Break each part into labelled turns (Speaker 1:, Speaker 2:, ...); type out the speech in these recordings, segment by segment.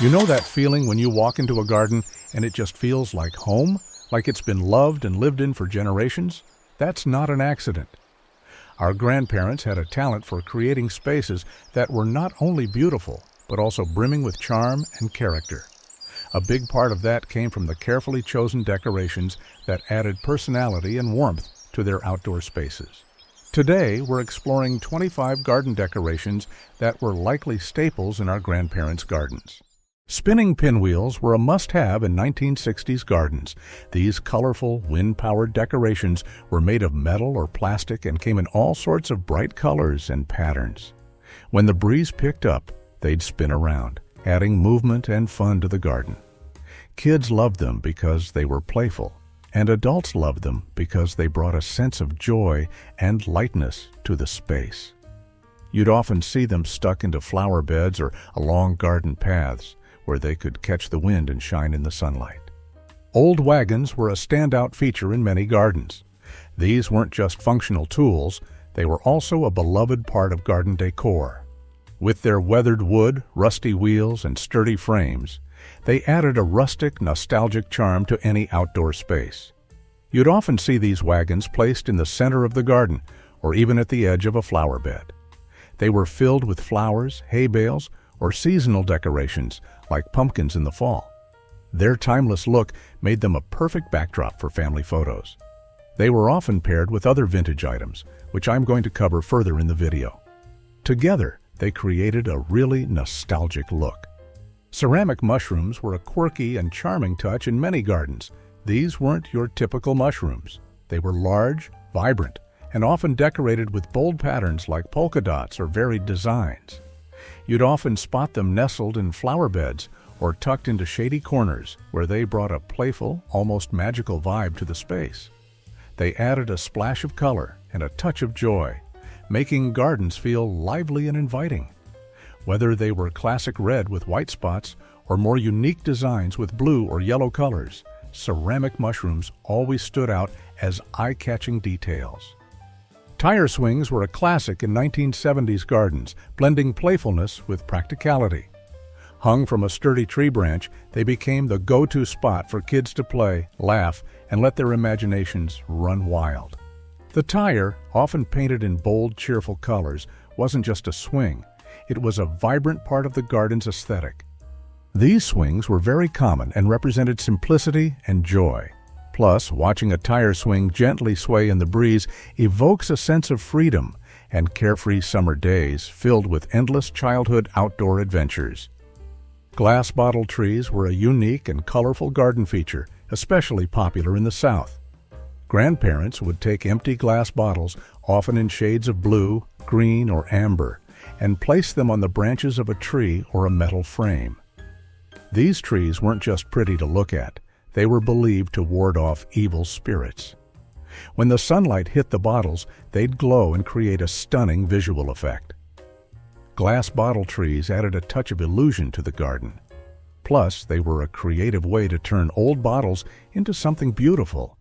Speaker 1: You know that feeling when you walk into a garden and it just feels like home? Like it's been loved and lived in for generations? That's not an accident. Our grandparents had a talent for creating spaces that were not only beautiful, but also brimming with charm and character. A big part of that came from the carefully chosen decorations that added personality and warmth to their outdoor spaces. Today, we're exploring 25 garden decorations that were likely staples in our grandparents' gardens. Spinning pinwheels were a must-have in 1960s gardens. These colorful, wind-powered decorations were made of metal or plastic and came in all sorts of bright colors and patterns. When the breeze picked up, they'd spin around, adding movement and fun to the garden. Kids loved them because they were playful, and adults loved them because they brought a sense of joy and lightness to the space. You'd often see them stuck into flower beds or along garden paths, where they could catch the wind and shine in the sunlight. Old wagons were a standout feature in many gardens. These weren't just functional tools, they were also a beloved part of garden decor. With their weathered wood, rusty wheels, and sturdy frames, they added a rustic, nostalgic charm to any outdoor space. You'd often see these wagons placed in the center of the garden, or even at the edge of a flower bed. They were filled with flowers, hay bales, or seasonal decorations like pumpkins in the fall. Their timeless look made them a perfect backdrop for family photos. They were often paired with other vintage items, which I'm going to cover further in the video. Together, they created a really nostalgic look. Ceramic mushrooms were a quirky and charming touch in many gardens. These weren't your typical mushrooms. They were large, vibrant, and often decorated with bold patterns like polka dots or varied designs. You'd often spot them nestled in flower beds or tucked into shady corners where they brought a playful, almost magical vibe to the space. They added a splash of color and a touch of joy, making gardens feel lively and inviting. Whether they were classic red with white spots or more unique designs with blue or yellow colors, ceramic mushrooms always stood out as eye-catching details. Tire swings were a classic in 1970s gardens, blending playfulness with practicality. Hung from a sturdy tree branch, they became the go-to spot for kids to play, laugh, and let their imaginations run wild. The tire, often painted in bold, cheerful colors, wasn't just a swing. It was a vibrant part of the garden's aesthetic. These swings were very common and represented simplicity and joy. Plus, watching a tire swing gently sway in the breeze evokes a sense of freedom and carefree summer days filled with endless childhood outdoor adventures. Glass bottle trees were a unique and colorful garden feature, especially popular in the South. Grandparents would take empty glass bottles, often in shades of blue, green, or amber, and place them on the branches of a tree or a metal frame. These trees weren't just pretty to look at. They were believed to ward off evil spirits. When the sunlight hit the bottles, they'd glow and create a stunning visual effect. Glass bottle trees added a touch of illusion to the garden. Plus, they were a creative way to turn old bottles into something beautiful.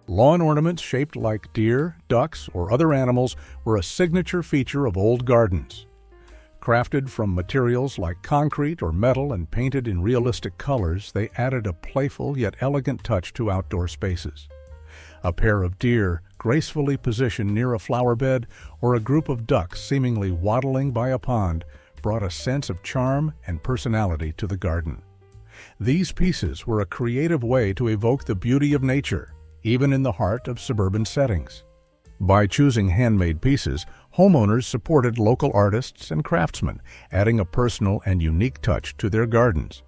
Speaker 1: Lawn ornaments shaped like deer, ducks, or other animals were a signature feature of old gardens. Crafted from materials like concrete or metal and painted in realistic colors, they added a playful yet elegant touch to outdoor spaces. A pair of deer gracefully positioned near a flower bed or a group of ducks seemingly waddling by a pond brought a sense of charm and personality to the garden. These pieces were a creative way to evoke the beauty of nature, even in the heart of suburban settings. By choosing handmade pieces, homeowners supported local artists and craftsmen, adding a personal and unique touch to their gardens.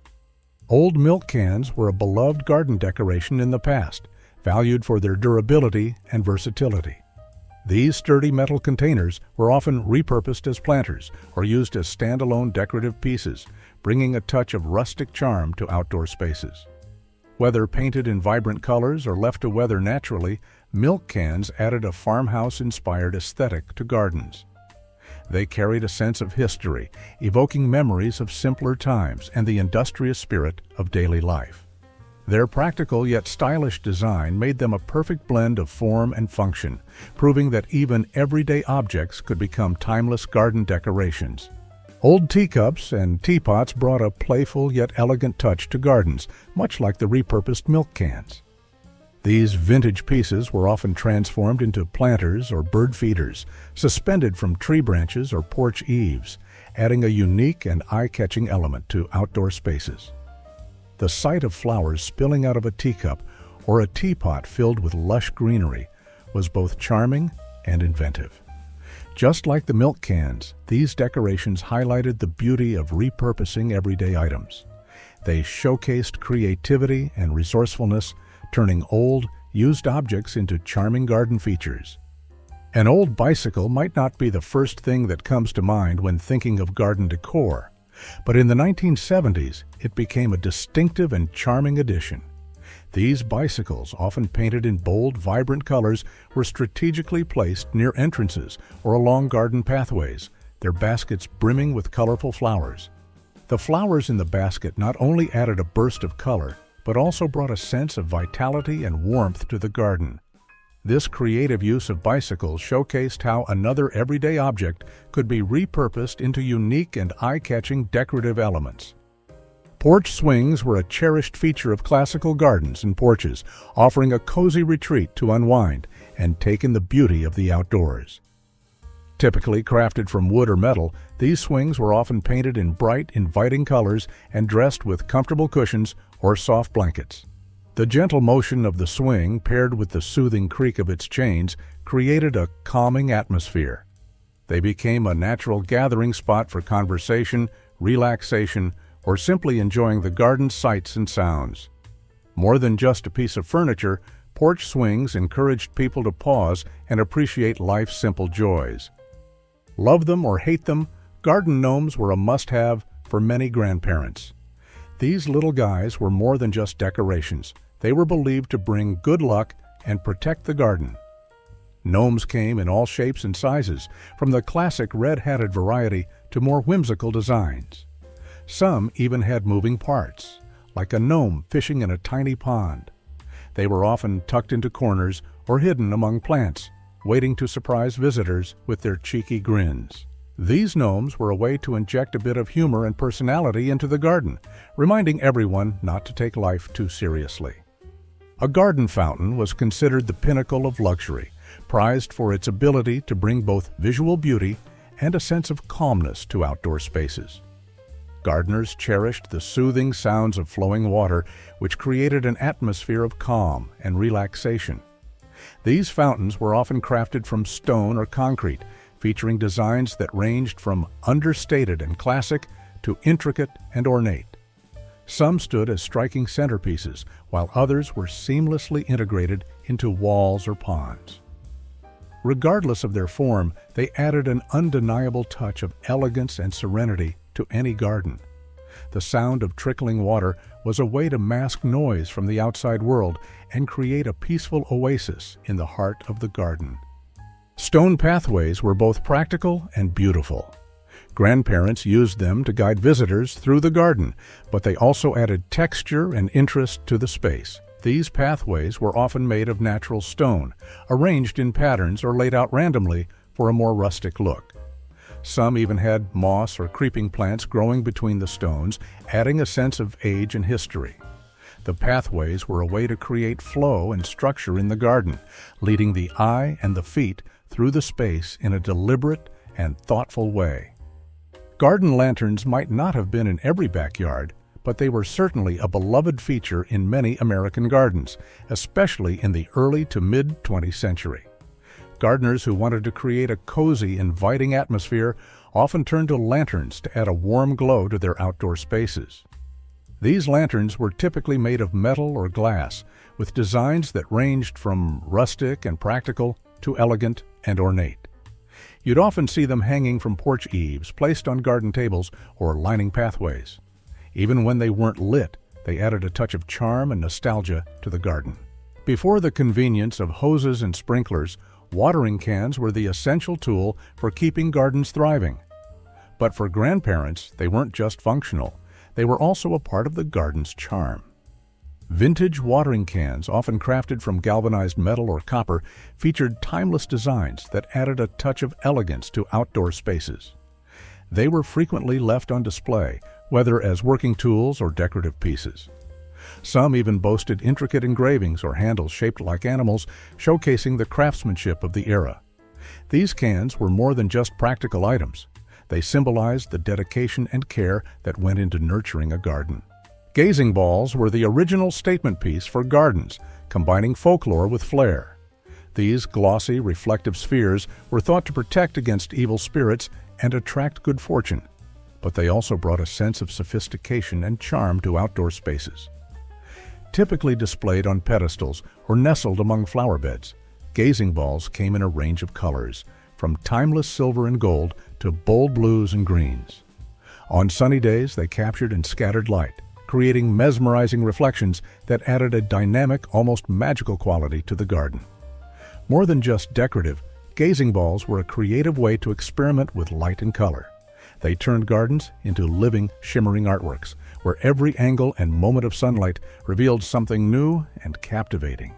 Speaker 1: Old milk cans were a beloved garden decoration in the past, valued for their durability and versatility. These sturdy metal containers were often repurposed as planters or used as standalone decorative pieces, bringing a touch of rustic charm to outdoor spaces. Whether painted in vibrant colors or left to weather naturally, milk cans added a farmhouse-inspired aesthetic to gardens. They carried a sense of history, evoking memories of simpler times and the industrious spirit of daily life. Their practical yet stylish design made them a perfect blend of form and function, proving that even everyday objects could become timeless garden decorations. Old teacups and teapots brought a playful yet elegant touch to gardens, much like the repurposed milk cans. These vintage pieces were often transformed into planters or bird feeders, suspended from tree branches or porch eaves, adding a unique and eye-catching element to outdoor spaces. The sight of flowers spilling out of a teacup or a teapot filled with lush greenery was both charming and inventive. Just like the milk cans, these decorations highlighted the beauty of repurposing everyday items. They showcased creativity and resourcefulness, turning old, used objects into charming garden features. An old bicycle might not be the first thing that comes to mind when thinking of garden decor, but in the 1970s, it became a distinctive and charming addition. These bicycles, often painted in bold, vibrant colors, were strategically placed near entrances or along garden pathways, their baskets brimming with colorful flowers. The flowers in the basket not only added a burst of color, but also brought a sense of vitality and warmth to the garden. This creative use of bicycles showcased how another everyday object could be repurposed into unique and eye-catching decorative elements. Porch swings were a cherished feature of classical gardens and porches, offering a cozy retreat to unwind and take in the beauty of the outdoors. Typically crafted from wood or metal, these swings were often painted in bright, inviting colors and dressed with comfortable cushions or soft blankets. The gentle motion of the swing, paired with the soothing creak of its chains, created a calming atmosphere. They became a natural gathering spot for conversation, relaxation, or simply enjoying the garden's sights and sounds. More than just a piece of furniture, porch swings encouraged people to pause and appreciate life's simple joys. Love them or hate them, garden gnomes were a must-have for many grandparents. These little guys were more than just decorations. They were believed to bring good luck and protect the garden. Gnomes came in all shapes and sizes, from the classic red-hatted variety to more whimsical designs. Some even had moving parts, like a gnome fishing in a tiny pond. They were often tucked into corners or hidden among plants, waiting to surprise visitors with their cheeky grins. These gnomes were a way to inject a bit of humor and personality into the garden, reminding everyone not to take life too seriously. A garden fountain was considered the pinnacle of luxury, prized for its ability to bring both visual beauty and a sense of calmness to outdoor spaces. Gardeners cherished the soothing sounds of flowing water, which created an atmosphere of calm and relaxation. These fountains were often crafted from stone or concrete, featuring designs that ranged from understated and classic to intricate and ornate. Some stood as striking centerpieces, while others were seamlessly integrated into walls or ponds. Regardless of their form, they added an undeniable touch of elegance and serenity to any garden. The sound of trickling water was a way to mask noise from the outside world and create a peaceful oasis in the heart of the garden. Stone pathways were both practical and beautiful. Grandparents used them to guide visitors through the garden, but they also added texture and interest to the space. These pathways were often made of natural stone, arranged in patterns or laid out randomly for a more rustic look. Some even had moss or creeping plants growing between the stones, adding a sense of age and history. The pathways were a way to create flow and structure in the garden, leading the eye and the feet through the space in a deliberate and thoughtful way. Garden lanterns might not have been in every backyard, but they were certainly a beloved feature in many American gardens, especially in the early to mid-20th century. Gardeners who wanted to create a cozy, inviting atmosphere often turned to lanterns to add a warm glow to their outdoor spaces. These lanterns were typically made of metal or glass, with designs that ranged from rustic and practical to elegant and ornate. You'd often see them hanging from porch eaves, placed on garden tables, or lining pathways. Even when they weren't lit, they added a touch of charm and nostalgia to the garden. Before the convenience of hoses and sprinklers, watering cans were the essential tool for keeping gardens thriving. But for grandparents, they weren't just functional. They were also a part of the garden's charm. Vintage watering cans, often crafted from galvanized metal or copper, featured timeless designs that added a touch of elegance to outdoor spaces. They were frequently left on display, whether as working tools or decorative pieces. Some even boasted intricate engravings or handles shaped like animals, showcasing the craftsmanship of the era. These cans were more than just practical items. They symbolized the dedication and care that went into nurturing a garden. Gazing balls were the original statement piece for gardens, combining folklore with flair. These glossy, reflective spheres were thought to protect against evil spirits and attract good fortune, but they also brought a sense of sophistication and charm to outdoor spaces. Typically displayed on pedestals or nestled among flower beds, gazing balls came in a range of colors, from timeless silver and gold to bold blues and greens. On sunny days, they captured and scattered light, creating mesmerizing reflections that added a dynamic, almost magical quality to the garden. More than just decorative, gazing balls were a creative way to experiment with light and color. They turned gardens into living, shimmering artworks, where every angle and moment of sunlight revealed something new and captivating.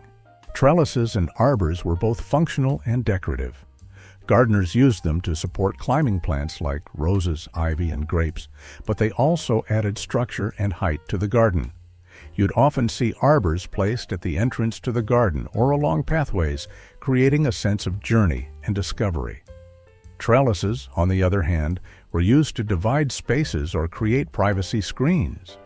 Speaker 1: Trellises and arbors were both functional and decorative. Gardeners used them to support climbing plants like roses, ivy, and grapes, but they also added structure and height to the garden. You'd often see arbors placed at the entrance to the garden or along pathways, creating a sense of journey and discovery. Trellises, on the other hand, were used to divide spaces or create privacy screens.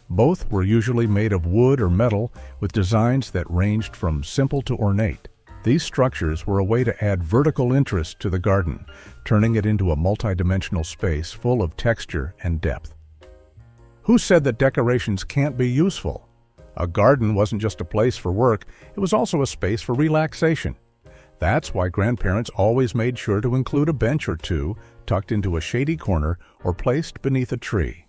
Speaker 1: Both were usually made of wood or metal with designs that ranged from simple to ornate. These structures were a way to add vertical interest to the garden, turning it into a multidimensional space full of texture and depth. Who said that decorations can't be useful? A garden wasn't just a place for work, it was also a space for relaxation. That's why grandparents always made sure to include a bench or two tucked into a shady corner or placed beneath a tree.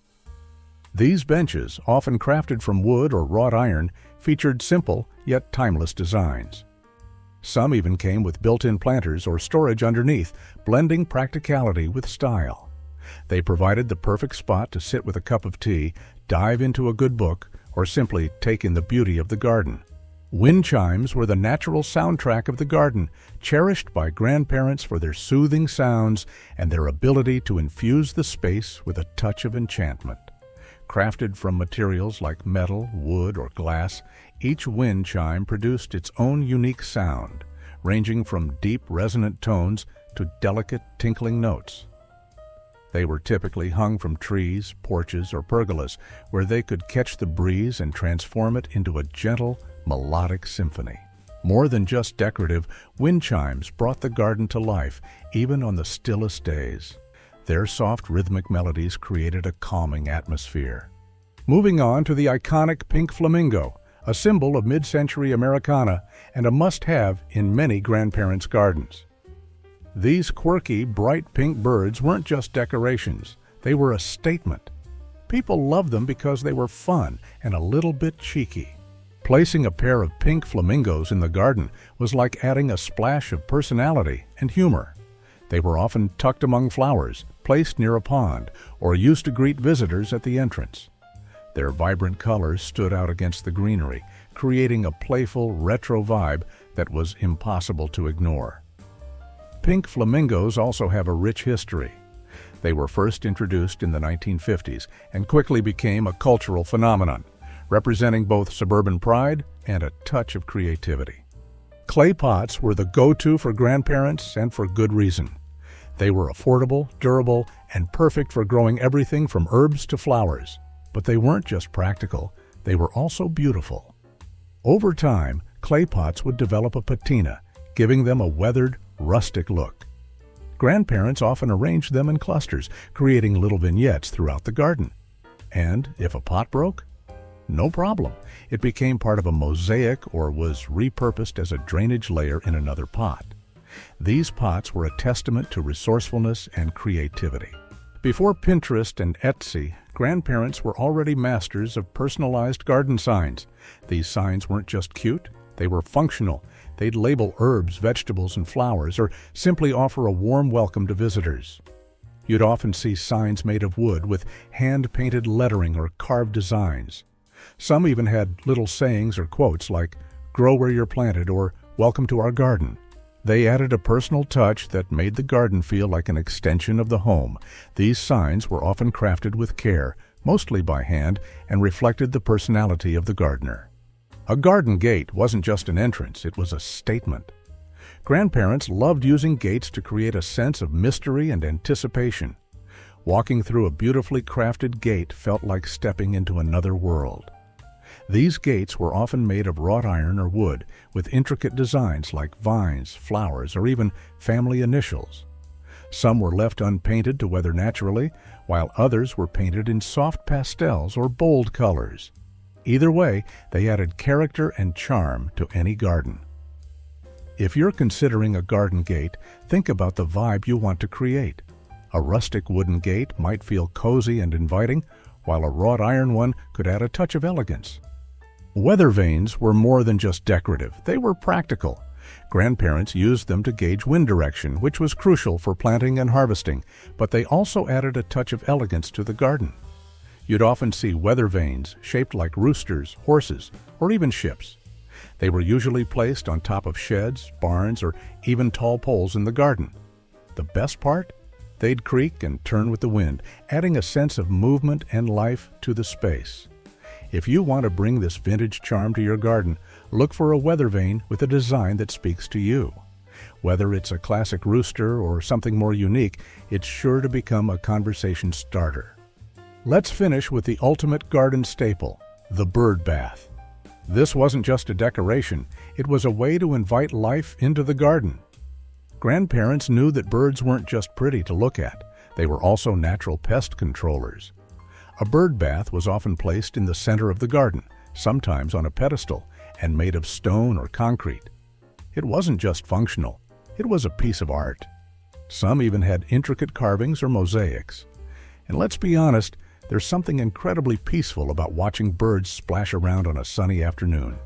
Speaker 1: These benches, often crafted from wood or wrought iron, featured simple yet timeless designs. Some even came with built-in planters or storage underneath, blending practicality with style. They provided the perfect spot to sit with a cup of tea, dive into a good book, or simply take in the beauty of the garden. Wind chimes were the natural soundtrack of the garden, cherished by grandparents for their soothing sounds and their ability to infuse the space with a touch of enchantment. Crafted from materials like metal, wood, or glass, each wind chime produced its own unique sound, ranging from deep resonant tones to delicate tinkling notes. They were typically hung from trees, porches, or pergolas, where they could catch the breeze and transform it into a gentle, melodic symphony. More than just decorative, wind chimes brought the garden to life, even on the stillest days. Their soft rhythmic melodies created a calming atmosphere. Moving on to the iconic pink flamingo, a symbol of mid-century Americana and a must-have in many grandparents' gardens. These quirky, bright pink birds weren't just decorations, they were a statement. People loved them because they were fun and a little bit cheeky. Placing a pair of pink flamingos in the garden was like adding a splash of personality and humor. They were often tucked among flowers, placed near a pond, or used to greet visitors at the entrance. Their vibrant colors stood out against the greenery, creating a playful, retro vibe that was impossible to ignore. Pink flamingos also have a rich history. They were first introduced in the 1950s and quickly became a cultural phenomenon, representing both suburban pride and a touch of creativity. Clay pots were the go-to for grandparents, and for good reason. They were affordable, durable, and perfect for growing everything from herbs to flowers. But they weren't just practical, they were also beautiful. Over time, clay pots would develop a patina, giving them a weathered, rustic look. Grandparents often arranged them in clusters, creating little vignettes throughout the garden. And if a pot broke, no problem. It became part of a mosaic or was repurposed as a drainage layer in another pot. These pots were a testament to resourcefulness and creativity. Before Pinterest and Etsy, grandparents were already masters of personalized garden signs. These signs weren't just cute, they were functional. They'd label herbs, vegetables, and flowers, or simply offer a warm welcome to visitors. You'd often see signs made of wood with hand-painted lettering or carved designs. Some even had little sayings or quotes like, "Grow where you're planted," or "Welcome to our garden." They added a personal touch that made the garden feel like an extension of the home. These signs were often crafted with care, mostly by hand, and reflected the personality of the gardener. A garden gate wasn't just an entrance, it was a statement. Grandparents loved using gates to create a sense of mystery and anticipation. Walking through a beautifully crafted gate felt like stepping into another world. These gates were often made of wrought iron or wood, with intricate designs like vines, flowers, or even family initials. Some were left unpainted to weather naturally, while others were painted in soft pastels or bold colors. Either way, they added character and charm to any garden. If you're considering a garden gate, think about the vibe you want to create. A rustic wooden gate might feel cozy and inviting, while a wrought iron one could add a touch of elegance. Weathervanes were more than just decorative, they were practical. Grandparents used them to gauge wind direction, which was crucial for planting and harvesting, but they also added a touch of elegance to the garden. You'd often see weathervanes shaped like roosters, horses, or even ships. They were usually placed on top of sheds, barns, or even tall poles in the garden. The best part? They'd creak and turn with the wind, adding a sense of movement and life to the space. If you want to bring this vintage charm to your garden, look for a weathervane with a design that speaks to you. Whether it's a classic rooster or something more unique, it's sure to become a conversation starter. Let's finish with the ultimate garden staple, the bird bath. This wasn't just a decoration, it was a way to invite life into the garden. Grandparents knew that birds weren't just pretty to look at, they were also natural pest controllers. A bird bath was often placed in the center of the garden, sometimes on a pedestal, and made of stone or concrete. It wasn't just functional, it was a piece of art. Some even had intricate carvings or mosaics. And let's be honest, there's something incredibly peaceful about watching birds splash around on a sunny afternoon.